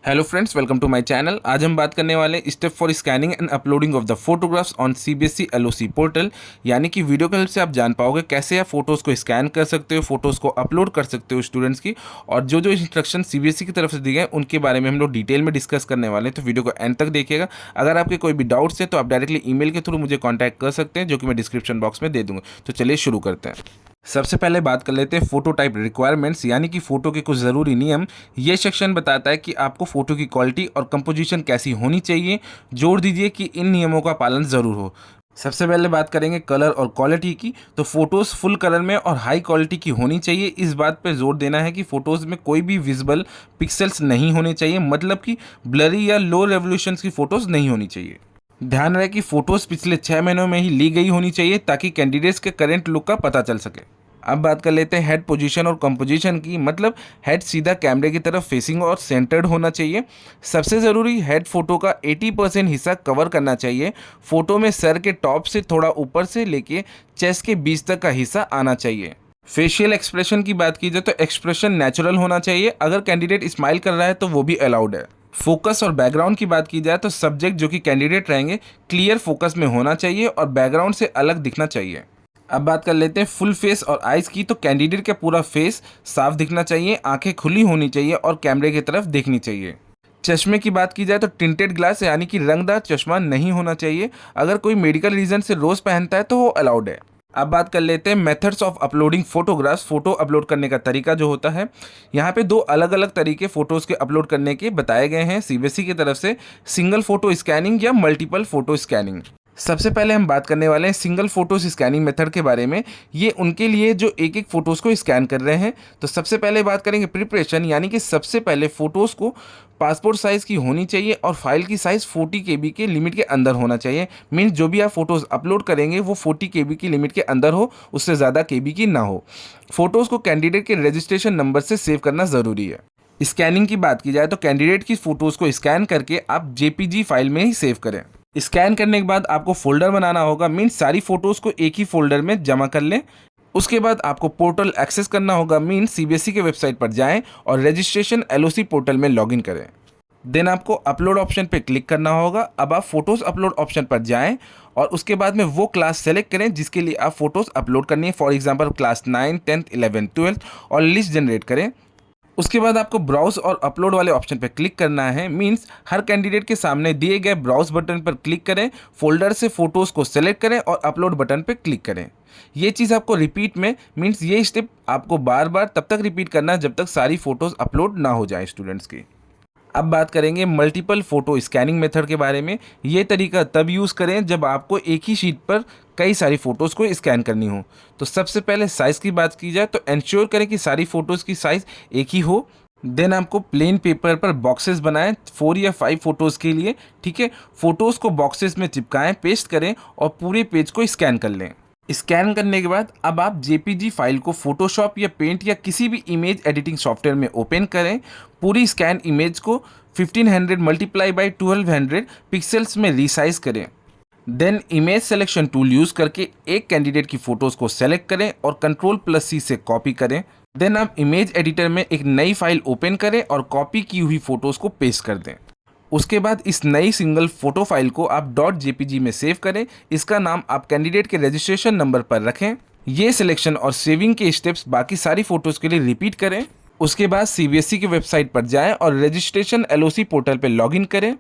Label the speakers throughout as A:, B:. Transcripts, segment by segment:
A: Hello friends, welcome to my channel. आज हम बात करने वाले हैं step for scanning and uploading of the photographs on CBSE LOC portal. यानी कि वीडियो के हेल्प से आप जान पाओगे कैसे आप फोटोज़ को स्कैन कर सकते हो, फोटोज़ को अपलोड कर सकते हो स्टूडेंट्स की। और जो जो इंस्ट्रक्शन सीबीएसई की तरफ से दिए गए उनके बारे में हम लोग डिटेल में डिस्कस करने वाले हैं, तो वीडियो को एंड तक देखिएगा। अगर आपके कोई भी डाउट्स है तो आप डायरेक्टली ईमेल के थ्रू मुझे कॉन्टैक्ट कर सकते हैं, जो कि मैं डिस्क्रिप्शन बॉक्स में दे दूँगा। तो चलिए शुरू करते हैं। सबसे पहले बात कर लेते हैं फोटो टाइप रिक्वायरमेंट्स, यानी कि फ़ोटो के कुछ ज़रूरी नियम। ये सेक्शन बताता है कि आपको फ़ोटो की क्वालिटी और कंपोजिशन कैसी होनी चाहिए। जोड़ दीजिए कि इन नियमों का पालन ज़रूर हो। सबसे पहले बात करेंगे कलर और क्वालिटी की। तो फ़ोटोज़ फुल कलर में और हाई क्वालिटी की होनी चाहिए। इस बात पर जोर देना है कि फ़ोटोज़ में कोई भी विजिबल पिक्सल्स नहीं होने चाहिए, मतलब कि ब्लरी या लो रेवोल्यूशन की फ़ोटोज़ नहीं होनी चाहिए। ध्यान रहे कि फ़ोटोज़ पिछले 6 महीनों में ही ली गई होनी चाहिए, ताकि कैंडिडेट्स के करेंट लुक का पता चल सके। अब बात कर लेते हैं हेड पोजीशन और कंपोजिशन की। मतलब हेड सीधा कैमरे की तरफ फेसिंग और सेंटर्ड होना चाहिए। सबसे ज़रूरी, हेड फोटो का 80% हिस्सा कवर करना चाहिए। फोटो में सर के टॉप से थोड़ा ऊपर से लेके चेस्ट के बीच तक का हिस्सा आना चाहिए। फेशियल एक्सप्रेशन की बात की जाए तो एक्सप्रेशन नेचुरल होना चाहिए। अगर कैंडिडेट स्माइल कर रहा है तो वो भी अलाउड है। फोकस और बैकग्राउंड की बात की जाए तो सब्जेक्ट जो कि कैंडिडेट रहेंगे क्लियर फोकस में होना चाहिए और बैकग्राउंड से अलग दिखना चाहिए। अब बात कर लेते हैं फुल फेस और आइज़ की। तो कैंडिडेट का पूरा फेस साफ दिखना चाहिए, आंखें खुली होनी चाहिए और कैमरे की तरफ देखनी चाहिए। चश्मे की बात की जाए तो टिंटेड ग्लास यानी कि रंगदार चश्मा नहीं होना चाहिए। अगर कोई मेडिकल रीज़न से रोज़ पहनता है तो वो अलाउड है। अब बात कर लेते हैं methods of uploading photographs. Photo upload करने का तरीका जो होता है, यहाँ पे दो अलग अलग तरीके फ़ोटोज़ के अपलोड करने के बताए गए हैं सीबीएसई की तरफ से। सिंगल फ़ोटो स्कैनिंग या मल्टीपल फ़ोटो स्कैनिंग। सबसे पहले हम बात करने वाले हैं सिंगल फोटोज स्कैनिंग मेथड के बारे में। ये उनके लिए जो एक एक फ़ोटोज़ को स्कैन कर रहे हैं। तो सबसे पहले बात करेंगे प्रिपरेशन, यानी कि सबसे पहले फ़ोटोज़ को पासपोर्ट साइज़ की होनी चाहिए और फाइल की साइज़ 40 KB के लिमिट के अंदर होना चाहिए। मीन्स जो भी आप फ़ोटोज़ अपलोड करेंगे वो 40 KB की लिमिट के अंदर हो, उससे ज़्यादा KB की ना हो। फ़ोटोज़ को कैंडिडेट के रजिस्ट्रेशन नंबर से सेव करना ज़रूरी है। स्कैनिंग की बात की जाए तो कैंडिडेट की फ़ोटोज़ को स्कैन करके आप JPG फाइल में ही सेव करें। स्कैन करने के बाद आपको फोल्डर बनाना होगा। मीन्स सारी फोटोज़ को एक ही फोल्डर में जमा कर लें। उसके बाद आपको पोर्टल एक्सेस करना होगा। मीन्स सीबीएसई के वेबसाइट पर जाएं और रजिस्ट्रेशन एलओसी पोर्टल में लॉगिन करें। देन आपको अपलोड ऑप्शन पे क्लिक करना होगा। अब आप फोटोज़ अपलोड ऑप्शन पर जाएं और उसके बाद में वो क्लास सेलेक्ट करें जिसके लिए आप फोटोज़ अपलोड करनी है। For example class 9, 10th, 11th, 12th, और लिस्ट जनरेट करें। उसके बाद आपको ब्राउज और अपलोड वाले ऑप्शन पर क्लिक करना है। मींस हर कैंडिडेट के सामने दिए गए ब्राउज बटन पर क्लिक करें, फोल्डर से फोटोज़ को सेलेक्ट करें और अपलोड बटन पर क्लिक करें। ये चीज़ आपको रिपीट में, मींस ये स्टेप आपको बार बार तब तक रिपीट करना है जब तक सारी फ़ोटोज़ अपलोड ना हो जाए स्टूडेंट्स की। अब बात करेंगे मल्टीपल फ़ोटो स्कैनिंग मेथड के बारे में। ये तरीका तब यूज़ करें जब आपको एक ही शीट पर कई सारी फ़ोटोज़ को स्कैन करनी हो। तो सबसे पहले साइज़ की बात की जाए तो इंश्योर करें कि सारी फ़ोटोज़ की साइज़ एक ही हो। देन आपको प्लेन पेपर पर बॉक्सेस बनाएं 4 या 5 फ़ोटोज़ के लिए। ठीक है, फ़ोटोज़ को बॉक्सेस में चिपकाएं, पेस्ट करें और पूरे पेज को स्कैन कर लें। स्कैन करने के बाद अब आप JPG फाइल को फोटोशॉप या पेंट या किसी भी इमेज एडिटिंग सॉफ्टवेयर में ओपन करें। पूरी स्कैन इमेज को 1500 मल्टीप्लाई बाई 1200 पिक्सल्स में रीसाइज करें। Then image selection tool use करके एक कैंडिडेट की फ़ोटोज़ को सेलेक्ट करें और Ctrl+C से कॉपी करें। देन आप इमेज एडिटर में एक नई फाइल ओपन करें और कॉपी की हुई फ़ोटोज़ को पेस्ट कर दें। उसके बाद इस नई सिंगल फ़ोटो फाइल को आप .jpg में सेव करें। इसका नाम आप कैंडिडेट के रजिस्ट्रेशन नंबर पर रखें। ये सिलेक्शन और सेविंग के स्टेप्स बाकी सारी फ़ोटोज़ के लिए रिपीट करें। उसके बाद सीबीएसई की वेबसाइट पर जाएं और रजिस्ट्रेशन एलओसी पोर्टल पर लॉगिन करें।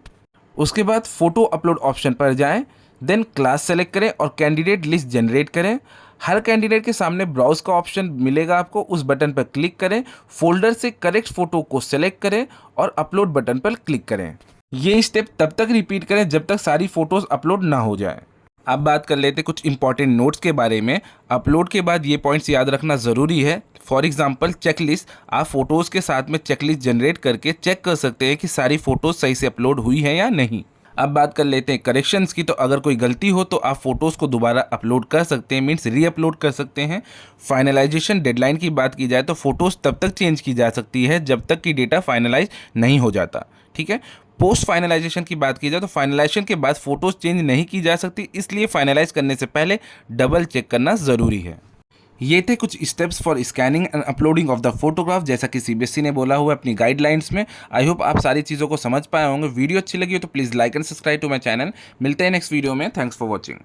A: उसके बाद फ़ोटो अपलोड ऑप्शन पर जाएं। देन क्लास सेलेक्ट करें और कैंडिडेट लिस्ट जनरेट करें। हर कैंडिडेट के सामने ब्राउज का ऑप्शन मिलेगा आपको, उस बटन पर क्लिक करें, फोल्डर से करेक्ट फ़ोटो को सेलेक्ट करें और अपलोड बटन पर क्लिक करें। ये स्टेप तब तक रिपीट करें जब तक सारी फ़ोटोज़ अपलोड ना हो जाए। अब बात कर लेते हैं कुछ इंपॉर्टेंट नोट्स के बारे में। अपलोड के बाद ये पॉइंट्स याद रखना ज़रूरी है। फॉर एग्जांपल चेकलिस्ट, आप फ़ोटोज़ के साथ में चेकलिस्ट जनरेट करके चेक कर सकते हैं कि सारी फ़ोटोज़ सही से अपलोड हुई हैं या नहीं। अब बात कर लेते हैं करेक्शंस की। तो अगर कोई गलती हो तो आप फ़ोटोज़ को दोबारा अपलोड कर सकते हैं, मीन्स री अपलोड कर सकते हैं। फाइनलाइजेशन डेडलाइन की बात की जाए तो फ़ोटोज़ तब तक चेंज की जा सकती है जब तक कि डेटा फाइनलाइज नहीं हो जाता। ठीक है, पोस्ट फाइनलाइजेशन की बात की जाए तो फाइनलाइजेशन के बाद फ़ोटोज़ चेंज नहीं की जा सकती, इसलिए फाइनलाइज करने से पहले डबल चेक करना ज़रूरी है। ये थे कुछ steps for scanning and uploading of the photograph, जैसा कि सीबीएसई ने बोला हुआ है अपनी गाइडलाइंस में। आई होप आप सारी चीज़ों को समझ पाए होंगे। वीडियो अच्छी लगी हो तो please like and subscribe to my channel. मिलते हैं नेक्स्ट वीडियो में। Thanks for watching.